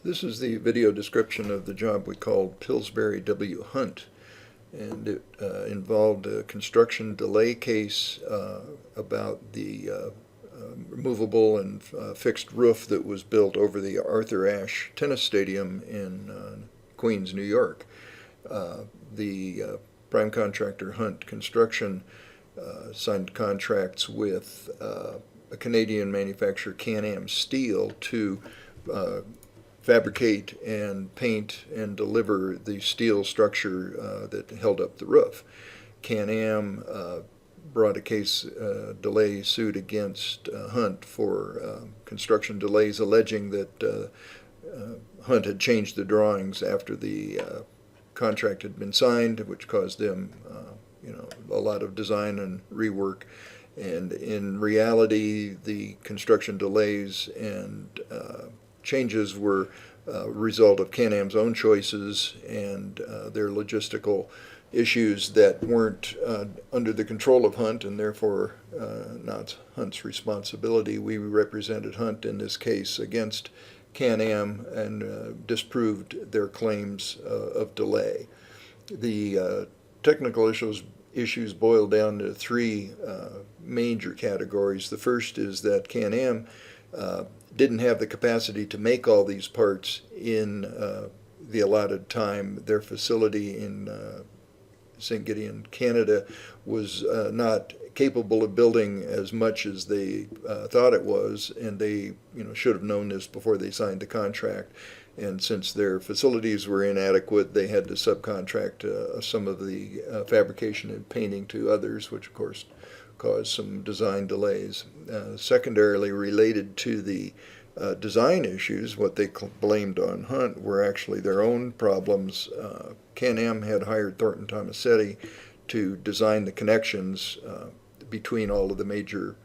This is the video description of the job we called PillsburyW Hunt, and it involved a construction delay case about the removable and fixed roof that was built over the Ashe Tennis Stadium in Queens, New York. The prime contractor, Hunt Construction, signed contracts with a Canadian manufacturer, Can-Am Steel, to fabricate and paint and deliver the steel structure that held up the roof. Can-Am brought a case delay suit against Hunt for construction delays, alleging that Hunt had changed the drawings after the contract had been signed, which caused them a lot of design and rework. And in reality, the construction delays and changes were a result of Can-Am's own choices and their logistical issues that weren't under the control of Hunt, and therefore not Hunt's responsibility. We represented Hunt in this case against Can-Am and disproved their claims of delay. The technical issues boil down to three major categories. The first is that Can-Am didn't have the capacity to make all these parts in the allotted time. Their facility in St. Gideon, Canada, was not capable of building as much as they thought it was, and they should have known this before they signed the contract. And since their facilities were inadequate, they had to subcontract some of the fabrication and painting to others, which of course caused some design delays. Secondarily, related to the design issues, what they blamed on Hunt were actually their own problems. Can-Am had hired Thornton Tomasetti to design the connections between all of the major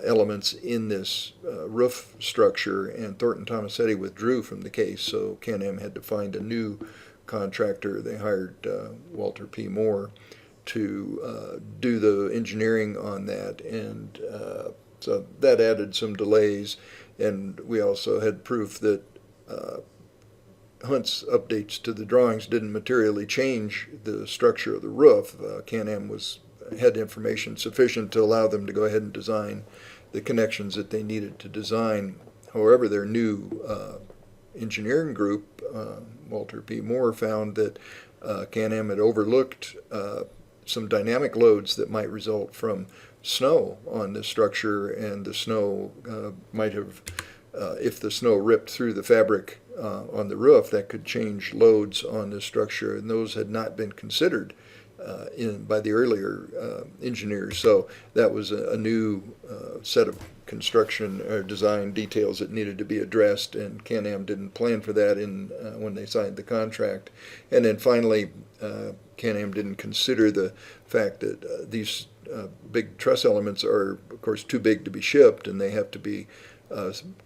elements in this roof structure, and Thornton Tomasetti withdrew from the case, so Can-Am had to find a new contractor. They hired Walter P. Moore to do the engineering on that, and so that added some delays. And we also had proof that Hunt's updates to the drawings didn't materially change the structure of the roof. Can-Am had information sufficient to allow them to go ahead and design the connections that they needed to design. However, their new engineering group, Walter P. Moore, found that Can-Am had overlooked some dynamic loads that might result from snow on this structure, and the snow might have, if the snow ripped through the fabric on the roof, that could change loads on this structure, and those had not been considered by the earlier engineers. So that was a new set of construction or design details that needed to be addressed, and Can-Am didn't plan for that when they signed the contract. And then finally, Can-Am didn't consider the fact that these big truss elements are, of course, too big to be shipped, and they have to be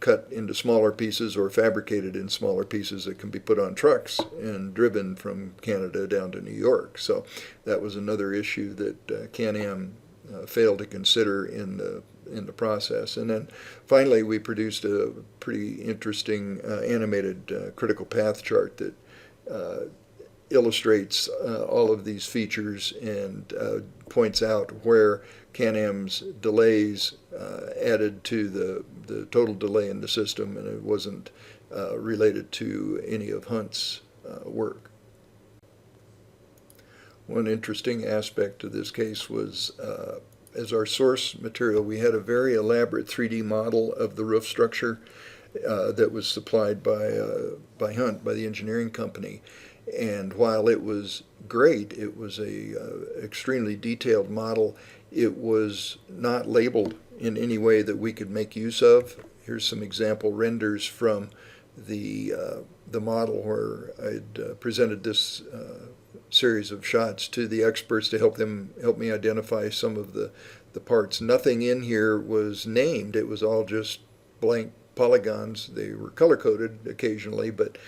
cut into smaller pieces or fabricated in smaller pieces that can be put on trucks and driven from Canada down to New York. So that was another issue that Can-Am failed to consider in the process. And then finally, we produced a pretty interesting animated critical path chart that illustrates all of these features and points out where Can-Am's delays added to the total delay in the system, and it wasn't related to any of Hunt's work. One interesting aspect of this case was, as our source material, we had a very elaborate 3D model of the roof structure that was supplied by Hunt, by the engineering company. And while it was great, it was a extremely detailed model. It was not labeled in any way that we could make use of. Here's some example renders from the model where I'd presented this series of shots to the experts to help me identify some of the parts. Nothing in here was named. It was all just blank polygons. They were color-coded occasionally, but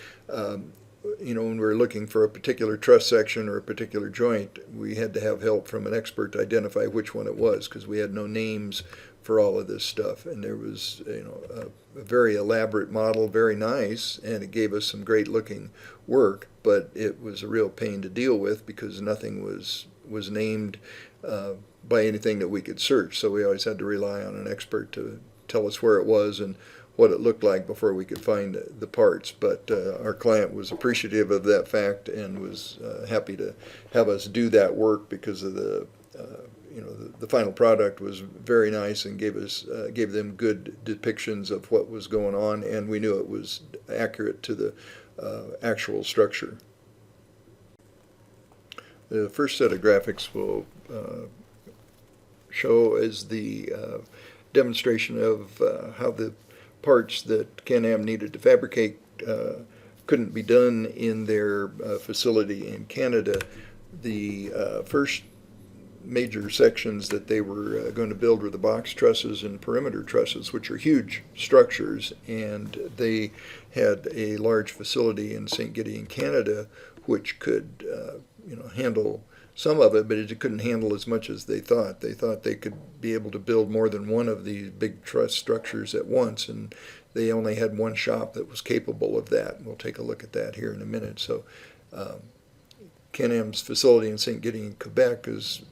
when we were looking for a particular truss section or a particular joint, we had to have help from an expert to identify which one it was, because we had no names for all of this stuff. And there was, a very elaborate model, very nice, and it gave us some great looking work, but it was a real pain to deal with because nothing was named by anything that we could search. So we always had to rely on an expert to tell us where it was and what it looked like before we could find the parts. But our client was appreciative of that fact and was happy to have us do that work because of the final product was very nice and gave them good depictions of what was going on, and we knew it was accurate to the actual structure. The first set of graphics will show as the demonstration of how the parts that Can-Am needed to fabricate couldn't be done in their facility in Canada. The first major sections that they were going to build were the box trusses and perimeter trusses, which are huge structures, and they had a large facility in St. Gideon, Canada, which could handle some of it, but it couldn't handle as much as they thought. They thought they could be able to build more than one of these big truss structures at once, and they only had one shop that was capable of that. We'll take a look at that here in a minute. So Can-Am's facility in St. Gideon, Quebec is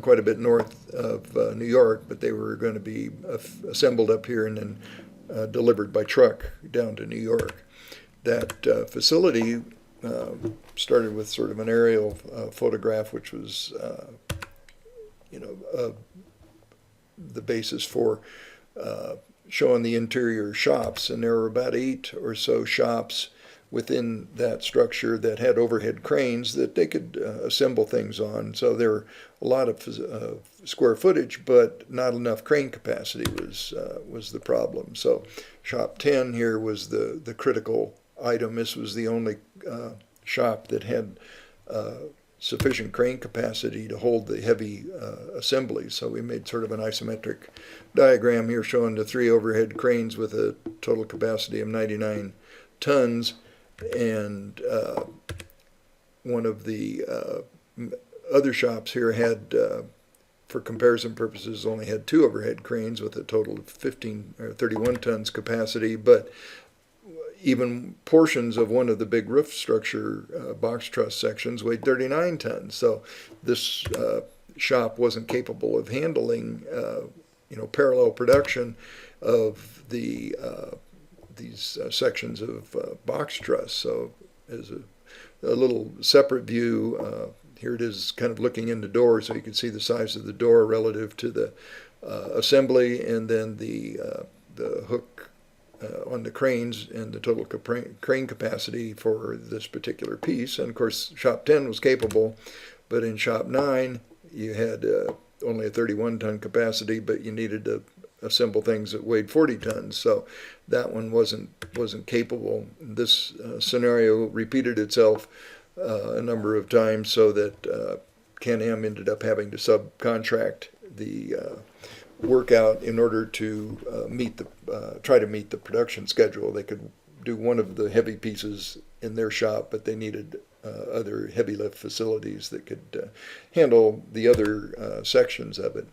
quite a bit north of New York, but they were going to be assembled up here and then delivered by truck down to New York. That facility started with sort of an aerial photograph, which was the basis for showing the interior shops, and there were about 8 or so shops within that structure that had overhead cranes that they could assemble things on. So there were a lot of square footage, but not enough crane capacity was the problem. So shop 10 here was the critical item. This was the only shop that had sufficient crane capacity to hold the heavy assemblies. So we made sort of an isometric diagram here showing the 3 overhead cranes with a total capacity of 99 tons. And one of the other shops here had, for comparison purposes, only had 2 overhead cranes with a total of 15 or 31 tons capacity, but even portions of one of the big roof structure box truss sections weighed 39 tons. So this shop wasn't capable of handling parallel production of the these sections of box truss. So as a little separate view, here it is kind of looking in the door, so you can see the size of the door relative to the assembly, and then the hook on the cranes and the total crane capacity for this particular piece. And of course shop 10 was capable, but in shop 9 you had only a 31-ton capacity, but you needed to assemble things that weighed 40 tons. So that one wasn't capable. This scenario repeated itself a number of times, so that Can-Am ended up having to subcontract the workout in order to try to meet the production schedule. They could do one of the heavy pieces in their shop, but they needed other heavy lift facilities that could handle the other sections of it.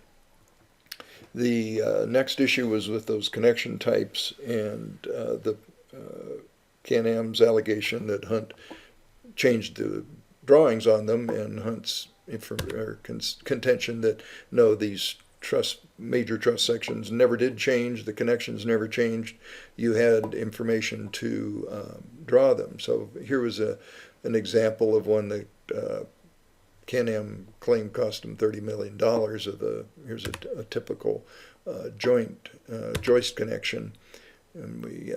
The next issue was with those connection types, and the Can-Am's allegation that Hunt changed the drawings on them, and Hunt's contention that no, these major truss sections never did change, the connections never changed, you had information to draw them. So here was an example of one that Can-Am claimed cost them $30 million here's a typical joist connection, and we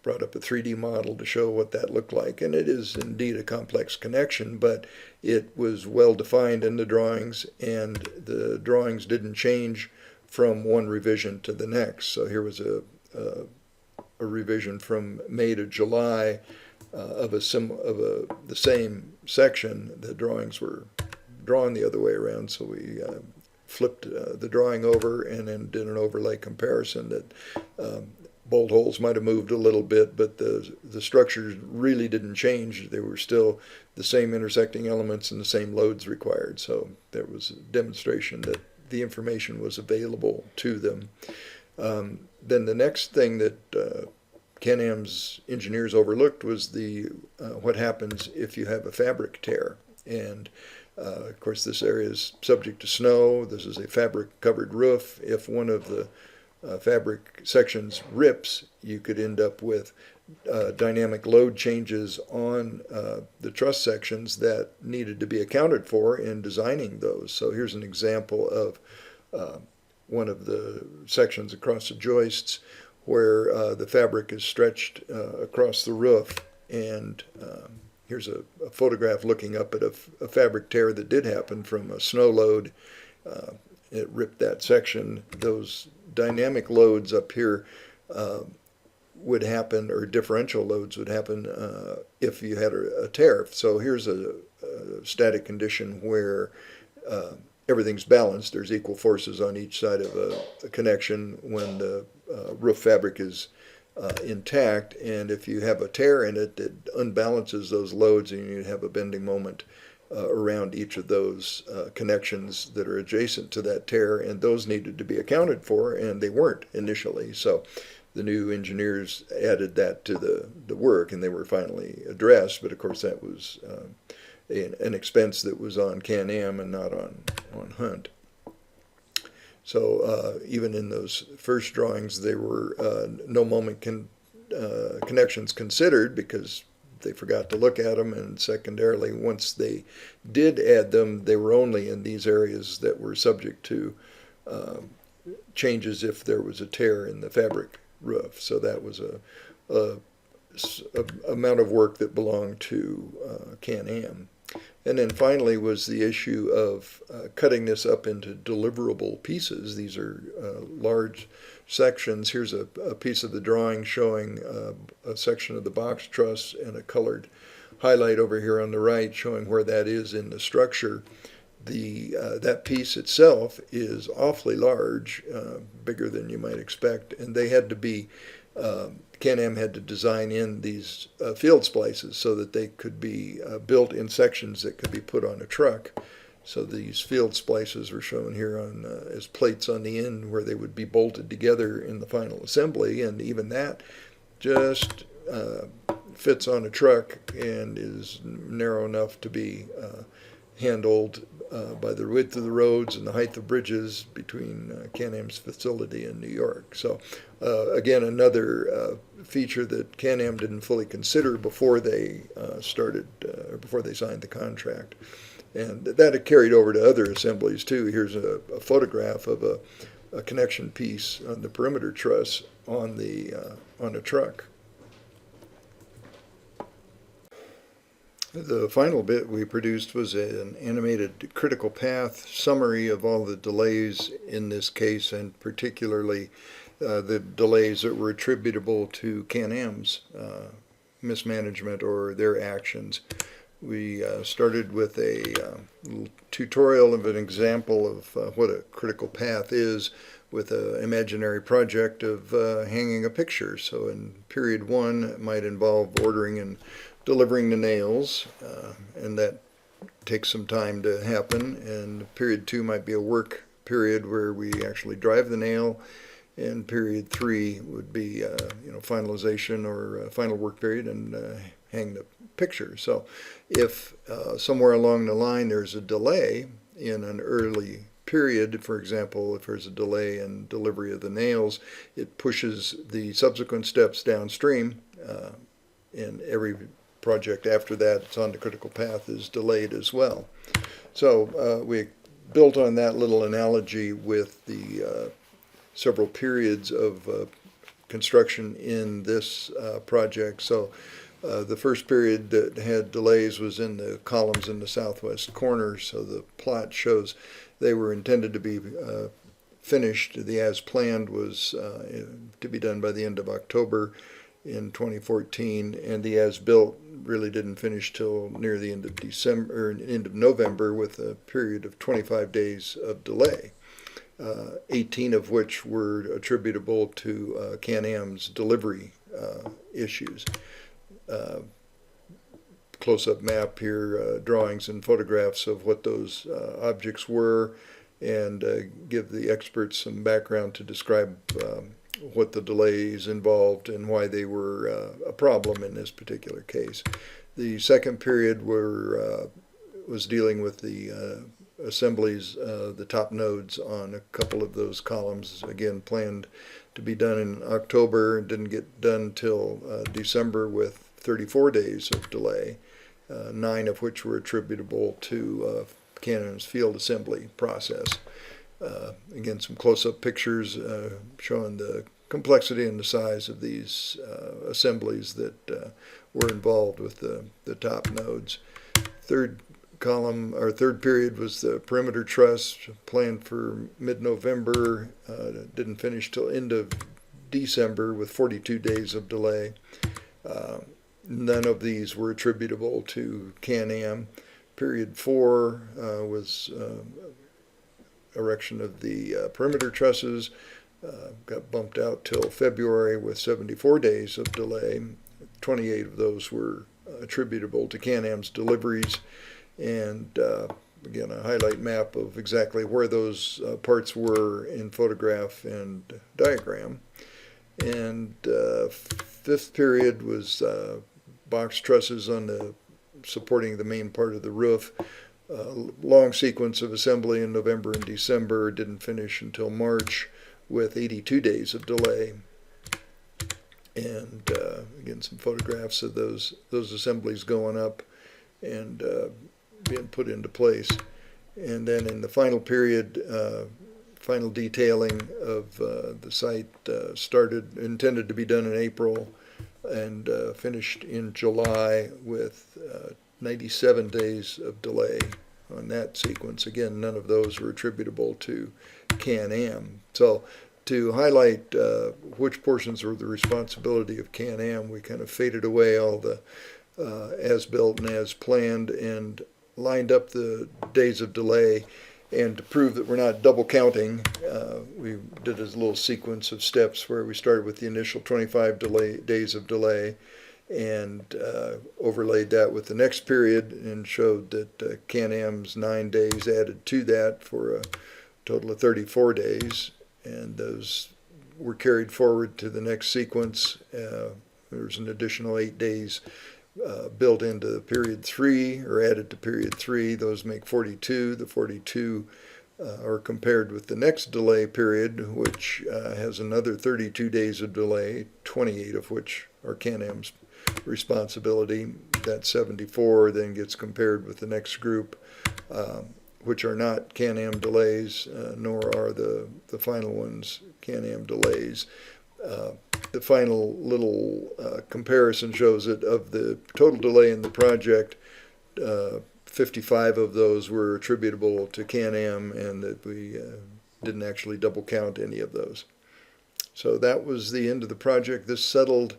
brought up a 3D model to show what that looked like, and it is indeed a complex connection, but it was well defined in the drawings, and the drawings didn't change from one revision to the next. So here was a revision from May to July of the same section. The drawings were drawn the other way around, so we flipped the drawing over and then did an overlay comparison that bolt holes might have moved a little bit, but the structures really didn't change. They were still the same intersecting elements and the same loads required. So there was a demonstration that the information was available to them. Then the next thing that Can-Am's engineers overlooked was what happens if you have a fabric tear. And of course, this area is subject to snow. This is a fabric-covered roof. If one of the fabric sections rips, you could end up with dynamic load changes on the truss sections that needed to be accounted for in designing those. So here's an example of one of the sections across the joists where the fabric is stretched across the roof, and here's a photograph looking up at a fabric tear that did happen from a snow load. It ripped that section. Those dynamic loads up here would happen, or differential loads would happen if you had a tear. So here's a static condition where everything's balanced. There's equal forces on each side of a connection when the roof fabric is intact, and if you have a tear in it, it unbalances those loads, and you have a bending moment around each of those connections that are adjacent to that tear, and those needed to be accounted for, and they weren't initially. So the new engineers added that to the work, and they were finally addressed, but of course that was an expense that was on Can-Am and not on Hunt. So even in those first drawings, there were no moment connections considered because they forgot to look at them, and secondarily, once they did add them, they were only in these areas that were subject to changes if there was a tear in the fabric roof. So that was a amount of work that belonged to Can-Am. And then finally was the issue of cutting this up into deliverable pieces. These are large sections. Here's a piece of the drawing showing a section of the box truss and a colored highlight over here on the right showing where that is in the structure. That piece itself is awfully large, bigger than you might expect, and they had to be Can-Am had to design in these field splices so that they could be built in sections that could be put on a truck. So these field splices are shown here on as plates on the end where they would be bolted together in the final assembly, and even that just fits on a truck and is narrow enough to be handled by the width of the roads and the height of bridges between Can-Am's facility in New York. So again, another feature that Can-Am didn't fully consider before they before they signed the contract. And that had carried over to other assemblies too. Here's a photograph of a connection piece on the perimeter truss on a truck. The final bit we produced was an animated critical path summary of all the delays in this case, and particularly the delays that were attributable to Can-Am's mismanagement or their actions. We started with a little tutorial of an example of what a critical path is with an imaginary project of hanging a picture. So in period 1, it might involve ordering and delivering the nails, and that takes some time to happen. And period 2 might be a work period where we actually drive the nail, and period 3 would be finalization or final work period and hang the picture. So if somewhere along the line there's a delay in an early period, for example, if there's a delay in delivery of the nails, it pushes the subsequent steps downstream, and every project after that it's on the critical path is delayed as well. So we built on that little analogy with the several periods of construction in this project. So the first period that had delays was in the columns in the southwest corner. So the plot shows they were intended to be finished. The as planned was to be done by the end of October in 2014, and the as built really didn't finish till near the end of December, or end of November, with a period of 25 days of delay, 18 of which were attributable to Can-Am's delivery issues. Close-up map here, drawings and photographs of what those objects were, and give the experts some background to describe what the delays involved and why they were a problem in this particular case. The second period was dealing with the assemblies, the top nodes on a couple of those columns, again planned to be done in October and didn't get done till December with 34 days of delay, 9 of which were attributable to Canon's field assembly process. Again, some close-up pictures showing the complexity and the size of these assemblies that were involved with the top nodes. Third period was the perimeter truss, planned for mid-November, didn't finish till end of December with 42 days of delay. None of these were attributable to Can-Am. Period 4 was erection of the perimeter trusses, got bumped out till February with 74 days of delay. 28 of those were attributable to Can-Am's deliveries, and again a highlight map of exactly where those parts were in photograph and diagram. And fifth period was box trusses on the supporting the main part of the roof. Long sequence of assembly in November and December, didn't finish until March with 82 days of delay. And again, some photographs of those assemblies going up and being put into place. And then in the final period, final detailing of the site intended to be done in April and finished in July with 97 days of delay on that sequence. Again, none of those were attributable to Can-Am. So to highlight which portions were the responsibility of Can-Am, we kind of faded away all the as-built and as-planned and lined up the days of delay. And to prove that we're not double counting, we did a little sequence of steps where we started with the initial 25 days of delay and overlaid that with the next period and showed that Can-Am's 9 days added to that for a total of 34 days. And those were carried forward to the next sequence. There's an additional 8 days built into period 3 or added to period 3. Those make 42. The 42 are compared with the next delay period, which has another 32 days of delay, 28 of which are Can-Am's responsibility. That 74 then gets compared with the next group, which are not Can-Am delays, nor are the final ones Can-Am delays. The final little comparison shows that of the total delay in the project, 55 of those were attributable to Can-Am, and that we didn't actually double count any of those. So that was the end of the project. This settled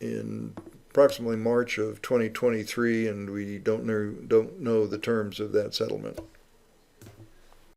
in approximately March of 2023, and we don't know the terms of that settlement.